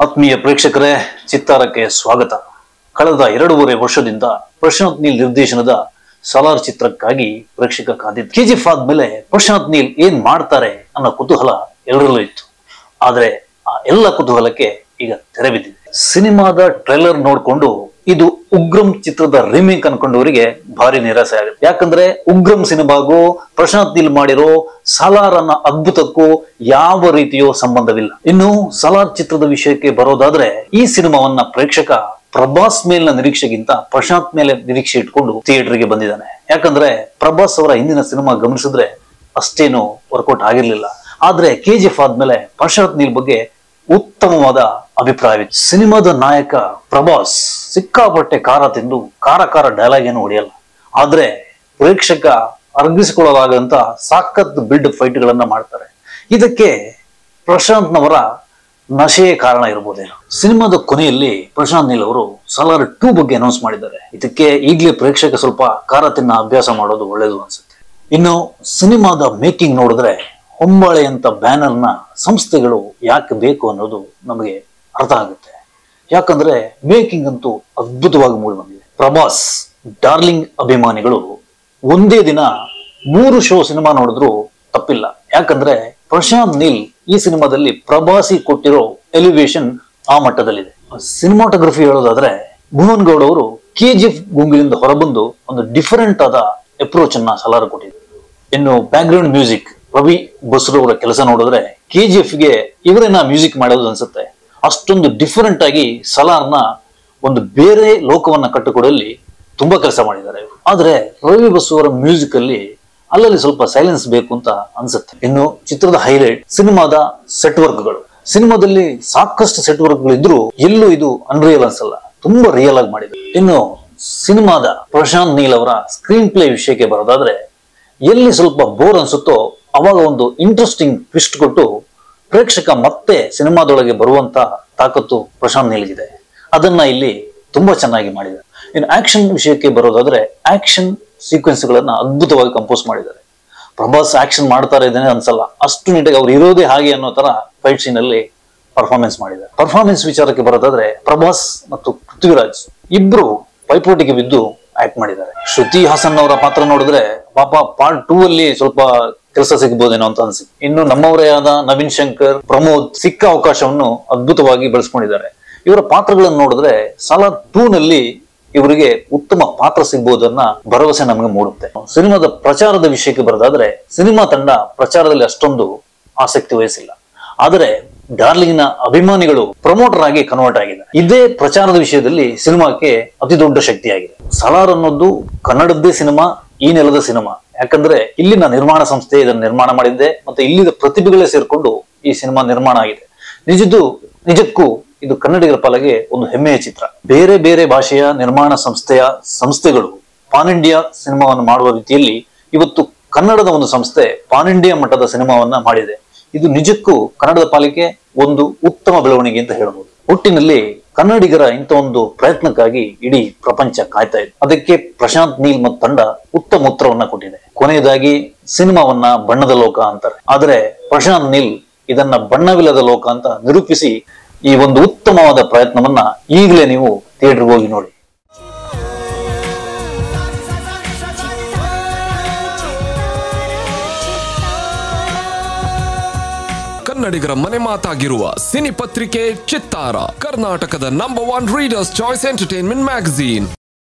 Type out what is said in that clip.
ಆತ್ಮೀಯ ಪ್ರೇಕ್ಷಕರೇ, ಚಿತ್ತಾರಕ್ಕೆ ಸ್ವಾಗತ. ಕಳೆದ 2.5 ವರ್ಷದಿಂದ ಪ್ರಶಾಂತ್ ನೀಲ್ ನಿರ್ದೇಶನದ ಸಲಾರ್ ಚಿತ್ರಕ್ಕಾಗಿ ಪ್ರೇಕ್ಷಕ ಕಾದಿದ್ದು. ಕೆಜಿಎಫ್ ಆದ್ಮೇಲೆ ಪ್ರಶಾಂತ್ ನೀಲ್ ಏನ್ ಮಾಡ್ತಾರೆ ಅನ್ನೋ ಕುತೂಹಲ ಎಲ್ಲರಲ್ಲೂ ಇತ್ತು. ಆದ್ರೆ ಆ ಎಲ್ಲ ಕುತೂಹಲಕ್ಕೆ ಈಗ ತೆರೆ ಬಿದ್ದಿದೆ. ಸಿನಿಮಾದ ಟ್ರೈಲರ್ ನೋಡ್ಕೊಂಡು ಇದು ಉಗ್ರಂ ಚಿತ್ರದ ರಿಮೇಕ್ ಅನ್ಕೊಂಡವರಿಗೆ ಭಾರಿ ನಿರಾಸೆ ಆಗುತ್ತೆ. ಯಾಕಂದ್ರೆ ಉಗ್ರಂ ಸಿನಿಮಾಗೂ ಪ್ರಶಾಂತ್ ನೀಲ್ ಮಾಡಿರೋ ಸಲಾರ್ ಅನ್ನೋ ಅದ್ಭುತಕ್ಕೂ ಯಾವ ರೀತಿಯೋ ಸಂಬಂಧವಿಲ್ಲ. ಇನ್ನು ಸಲಾರ್ ಚಿತ್ರದ ವಿಷಯಕ್ಕೆ ಬರೋದಾದ್ರೆ, ಈ ಸಿನಿಮಾವನ್ನ ಪ್ರೇಕ್ಷಕ ಪ್ರಭಾಸ್ ಮೇಲಿನ ನಿರೀಕ್ಷೆಗಿಂತ ಪ್ರಶಾಂತ್ ಮೇಲೆ ನಿರೀಕ್ಷೆ ಇಟ್ಕೊಂಡು ಥಿಯೇಟರ್ಗೆ ಬಂದಿದ್ದಾನೆ. ಯಾಕಂದ್ರೆ ಪ್ರಭಾಸ್ ಅವರ ಹಿಂದಿನ ಸಿನಿಮಾ ಗಮನಿಸಿದ್ರೆ ಅಷ್ಟೇನು ವರ್ಕೌಟ್ ಆಗಿರ್ಲಿಲ್ಲ. ಆದ್ರೆ ಕೆಜಿಎಫ್ ಆದ್ಮೇಲೆ ಪ್ರಶಾಂತ್ ನೀಲ್ ಬಗ್ಗೆ ಉತ್ತಮವಾದ ಅಭಿಪ್ರಾಯವಿತ್ತು. ಸಿನಿಮಾದ ನಾಯಕ ಪ್ರಭಾಸ್ ಸಿಕ್ಕಾಪಟ್ಟೆ ಖಾರ ತಿಂದು ಖಾರ ಡೈಲಾಗ್ ಏನು ಹೊಡೆಯಲ್ಲ. ಆದ್ರೆ ಪ್ರೇಕ್ಷಕ ಅರ್ಗಿಸಿಕೊಳ್ಳಲಾಗಂತ ಸಾಕತ್ ಬಿಲ್ಡ್ ಫೈಟ್ ಗಳನ್ನ ಮಾಡ್ತಾರೆ. ಇದಕ್ಕೆ ಪ್ರಶಾಂತ್ ನವರ ನಶೆಯೇ ಕಾರಣ ಇರಬಹುದೇನೋ. ಸಿನಿಮಾದ ಕೊನೆಯಲ್ಲಿ ಪ್ರಶಾಂತ್ ನೀಲ್ ಅವರು ಸಲಾರ್ 2 ಬಗ್ಗೆ ಅನೌನ್ಸ್ ಮಾಡಿದ್ದಾರೆ. ಇದಕ್ಕೆ ಈಗಲೇ ಪ್ರೇಕ್ಷಕ ಸ್ವಲ್ಪ ಖಾರ ತಿನ್ನ ಅಭ್ಯಾಸ ಮಾಡೋದು ಒಳ್ಳೇದು ಅನ್ಸುತ್ತೆ. ಇನ್ನು ಸಿನಿಮಾದ ಮೇಕಿಂಗ್ ನೋಡಿದ್ರೆ ಹೊಂಬಾಳೆ ಅಂತ ಬ್ಯಾನರ್ನ ಸಂಸ್ಥೆಗಳು ಯಾಕೆ ಬೇಕು ಅನ್ನೋದು ನಮಗೆ ಅರ್ಥ ಆಗುತ್ತೆ. ಯಾಕಂದ್ರೆ ಮೇಕಿಂಗ್ ಅಂತೂ ಅದ್ಭುತವಾಗಿ ಮೂಡಿ ಬಂದಿದೆ. ಪ್ರಭಾಸ್ ಡಾರ್ಲಿಂಗ್ ಅಭಿಮಾನಿಗಳು ಒಂದೇ ದಿನ 3 ಶೋ ಸಿನಿಮಾ ನೋಡಿದ್ರು ತಪ್ಪಿಲ್ಲ. ಯಾಕಂದ್ರೆ ಪ್ರಶಾಂತ್ ನೀಲ್ ಈ ಸಿನಿಮಾದಲ್ಲಿ ಪ್ರಭಾಸಿ ಕೊಟ್ಟಿರೋ ಎಲಿವೇಶನ್ ಆ ಮಟ್ಟದಲ್ಲಿದೆ. ಸಿನಿಮಾಟೋಗ್ರಫಿ ಹೇಳೋದಾದ್ರೆ, ಭುವನ್ ಗೌಡ್ ಅವರು ಕೆಜಿಎಫ್ ಗುಂಗಿನಿಂದ ಹೊರಬಂದು ಒಂದು ಡಿಫರೆಂಟ್ ಆದ ಅಪ್ರೋಚ್ ಅನ್ನ ಸಲಾರ್ ಕೊಟ್ಟಿದ್ದಾರೆ. ಇನ್ನು back ground music Ravi Basrur ಅವರ ಕೆಲಸ ನೋಡಿದ್ರೆ ಕೆಜಿಎಫ್ ಗೆ ಇವರೇನ ಮ್ಯೂಸಿಕ್ ಮಾಡೋದು ಅನ್ಸುತ್ತೆ. ಅಷ್ಟೊಂದು ಡಿಫರೆಂಟ್ ಆಗಿ ಸಲಾರ್ನ ಒಂದು ಬೇರೆ ಲೋಕವನ್ನ ಕಟ್ಟಿಕೊಡಲ್ಲಿ ತುಂಬಾ ಕೆಲಸ ಮಾಡಿದ್ದಾರೆ. ಆದ್ರೆ ರವಿ ಬಸ್ರು ಅವರ ಮ್ಯೂಸಿಕ್ ಅಲ್ಲಿ ಅಲ್ಲಲ್ಲಿ ಸ್ವಲ್ಪ ಸೈಲೆನ್ಸ್ ಬೇಕು ಅಂತ ಅನ್ಸುತ್ತೆ. ಇನ್ನು ಚಿತ್ರದ ಹೈಲೈಟ್ ಸಿನಿಮಾದ ಸೆಟ್ ವರ್ಕ್ಗಳು. ಸಿನಿಮಾದಲ್ಲಿ ಸಾಕಷ್ಟು ಸೆಟ್ ವರ್ಕ್ಗಳು ಇದ್ರು ಎಲ್ಲೂ ಇದು ಅನ್ರಿಯಲ್ ಅನ್ಸಲ್ಲ, ತುಂಬಾ ರಿಯಲ್ ಆಗಿ ಮಾಡಿದ್ದಾರೆ. ಇನ್ನು ಸಿನಿಮಾದ ಪ್ರಶಾಂತ್ ನೀಲ್ ಅವರ ಸ್ಕ್ರೀನ್ ಪ್ಲೇ ವಿಷಯಕ್ಕೆ ಬರೋದಾದ್ರೆ, ಎಲ್ಲಿ ಸ್ವಲ್ಪ ಬೋರ್ ಅನ್ಸುತ್ತೋ ಅವಾಗ ಒಂದು ಇಂಟ್ರೆಸ್ಟಿಂಗ್ ಟ್ವಿಸ್ಟ್ ಕೊಟ್ಟು ಪ್ರೇಕ್ಷಕ ಮತ್ತೆ ಸಿನಿಮಾದೊಳಗೆ ಬರುವಂತ ತಾಕತ್ತು ಪ್ರಶಾಂತ್ ನೀಲ್ಗಿದೆ. ಅದನ್ನ ಇಲ್ಲಿ ತುಂಬಾ ಚೆನ್ನಾಗಿ ಮಾಡಿದ್ದಾರೆ. ಇನ್ನು ಆಕ್ಷನ್ ವಿಷಯಕ್ಕೆ ಬರೋದಾದ್ರೆ, ಆಕ್ಷನ್ ಸೀಕ್ವೆನ್ಸ್ ಗಳನ್ನ ಅದ್ಭುತವಾಗಿ ಕಂಪೋಸ್ ಮಾಡಿದ್ದಾರೆ. ಪ್ರಭಾಸ್ ಆಕ್ಷನ್ ಮಾಡ್ತಾರೆ ಇದೇನೆ ಅನ್ಸಲ್ಲ, ಅಷ್ಟು ನೀಟಾಗಿ ಅವ್ರು ಇರೋದೇ ಹಾಗೆ ಅನ್ನೋ ತರ ಫೈಟ್ ಸೀನ್ ಅಲ್ಲಿ ಪರ್ಫಾರ್ಮೆನ್ಸ್ ಮಾಡಿದ್ದಾರೆ. ಪರ್ಫಾರ್ಮೆನ್ಸ್ ವಿಚಾರಕ್ಕೆ ಬರೋದಾದ್ರೆ, ಪ್ರಭಾಸ್ ಮತ್ತು ಪೃಥ್ವಿರಾಜ್ ಇಬ್ರು ಪೈಪೋಟಿಗೆ ಬಿದ್ದು ಆಕ್ಟ್ ಮಾಡಿದ್ದಾರೆ. ಶ್ರುತಿ ಹಾಸನ್ ಅವರ ಪಾತ್ರ ನೋಡಿದ್ರೆ ಪಾಪ ಪಾರ್ಟ್ 2 ಅಲ್ಲಿ ಸ್ವಲ್ಪ ಕೆಲಸ ಸಿಗಬಹುದೇನೋ ಅಂತ ಅನ್ಸುತ್ತೆ. ಇನ್ನು ನಮ್ಮವರೇ ಆದ ನವೀನ್ ಶಂಕರ್, ಪ್ರಮೋದ್ ಸಿಕ್ಕ ಅವಕಾಶವನ್ನು ಅದ್ಭುತವಾಗಿ ಬಳಸ್ಕೊಂಡಿದ್ದಾರೆ. ಇವರ ಪಾತ್ರಗಳನ್ನು ನೋಡಿದ್ರೆ ಸಲಾರ್ 2 ನಲ್ಲಿ ಇವರಿಗೆ ಉತ್ತಮ ಪಾತ್ರ ಸಿಗಬಹುದನ್ನ ಭರವಸೆ ನಮಗೆ ಮೂಡುತ್ತೆ. ಸಿನಿಮಾದ ಪ್ರಚಾರದ ವಿಷಯಕ್ಕೆ ಬರೋದಾದ್ರೆ, ಸಿನಿಮಾ ತಂಡ ಪ್ರಚಾರದಲ್ಲಿ ಅಷ್ಟೊಂದು ಆಸಕ್ತಿ ವಹಿಸಿಲ್ಲ. ಆದರೆ ಡಾರ್ಲಿಂಗ್ ನ ಅಭಿಮಾನಿಗಳು ಪ್ರಮೋಟರ್ ಆಗಿ ಕನ್ವರ್ಟ್ ಆಗಿದೆ. ಇದೇ ಪ್ರಚಾರದ ವಿಷಯದಲ್ಲಿ ಸಿನಿಮಾಕ್ಕೆ ಅತಿ ದೊಡ್ಡ ಶಕ್ತಿಯಾಗಿದೆ. ಸಲಾರ್ ಅನ್ನೋದು ಕನ್ನಡದ್ದೇ ಸಿನಿಮಾ, ಈ ನೆಲದ ಸಿನಿಮಾ. ಯಾಕಂದ್ರೆ ಇಲ್ಲಿನ ನಿರ್ಮಾಣ ಸಂಸ್ಥೆ ಇದನ್ನು ನಿರ್ಮಾಣ ಮಾಡಿದ್ದೆ, ಮತ್ತೆ ಇಲ್ಲಿನ ಪ್ರತಿಭೆಗಳೇ ಸೇರ್ಕೊಂಡು ಈ ಸಿನಿಮಾ ನಿರ್ಮಾಣ ಆಗಿದೆ. ನಿಜಕ್ಕೂ ಇದು ಕನ್ನಡಿಗರ ಪಾಲಿಗೆ ಒಂದು ಹೆಮ್ಮೆಯ ಚಿತ್ರ. ಬೇರೆ ಬೇರೆ ಭಾಷೆಯ ನಿರ್ಮಾಣ ಸಂಸ್ಥೆಗಳು ಪಾನ್ ಇಂಡಿಯಾ ಸಿನಿಮಾವನ್ನು ಮಾಡುವ ರೀತಿಯಲ್ಲಿ ಇವತ್ತು ಕನ್ನಡದ ಒಂದು ಸಂಸ್ಥೆ ಪಾನ್ ಇಂಡಿಯಾ ಮಟ್ಟದ ಸಿನಿಮಾವನ್ನ ಮಾಡಿದೆ. ಇದು ನಿಜಕ್ಕೂ ಕನ್ನಡದ ಪಾಲಿಗೆ ಒಂದು ಉತ್ತಮ ಬೆಳವಣಿಗೆ ಅಂತ ಹೇಳಬಹುದು. ಒಟ್ಟಿನಲ್ಲಿ ಕನ್ನಡಿಗರ ಇಂಥ ಒಂದು ಪ್ರಯತ್ನಕ್ಕಾಗಿ ಇಡೀ ಪ್ರಪಂಚ ಕಾಯ್ತಾ ಇದೆ. ಅದಕ್ಕೆ ಪ್ರಶಾಂತ್ ನೀಲ್ ಮತ್ತು ತಂಡ ಉತ್ತಮ ಉತ್ತರವನ್ನ ಕೊಟ್ಟಿದೆ. ಕೊನೆಯದಾಗಿ ಸಿನಿಮಾವನ್ನ ಬಣ್ಣದ ಲೋಕ ಅಂತಾರೆ, ಆದ್ರೆ ಪ್ರಶಾಂತ್ ನೀಲ್ ಇದನ್ನ ಬಣ್ಣವಿಲ್ಲದ ಲೋಕ ಅಂತ ನಿರೂಪಿಸಿ ಈ ಒಂದು ಉತ್ತಮವಾದ ಪ್ರಯತ್ನವನ್ನ ಈಗಲೇ ನೀವು ಥಿಯೇಟರ್ಗೆ ಹೋಗಿ ನೋಡಿ. ಕನ್ನಡಿಗರ ಮನೆ ಮಾತಾಗಿರುವ ಸಿನಿ ಪತ್ರಿಕೆ ಚಿತ್ತಾರ, ಕರ್ನಾಟಕದ number 1 readers choice entertainment magazine.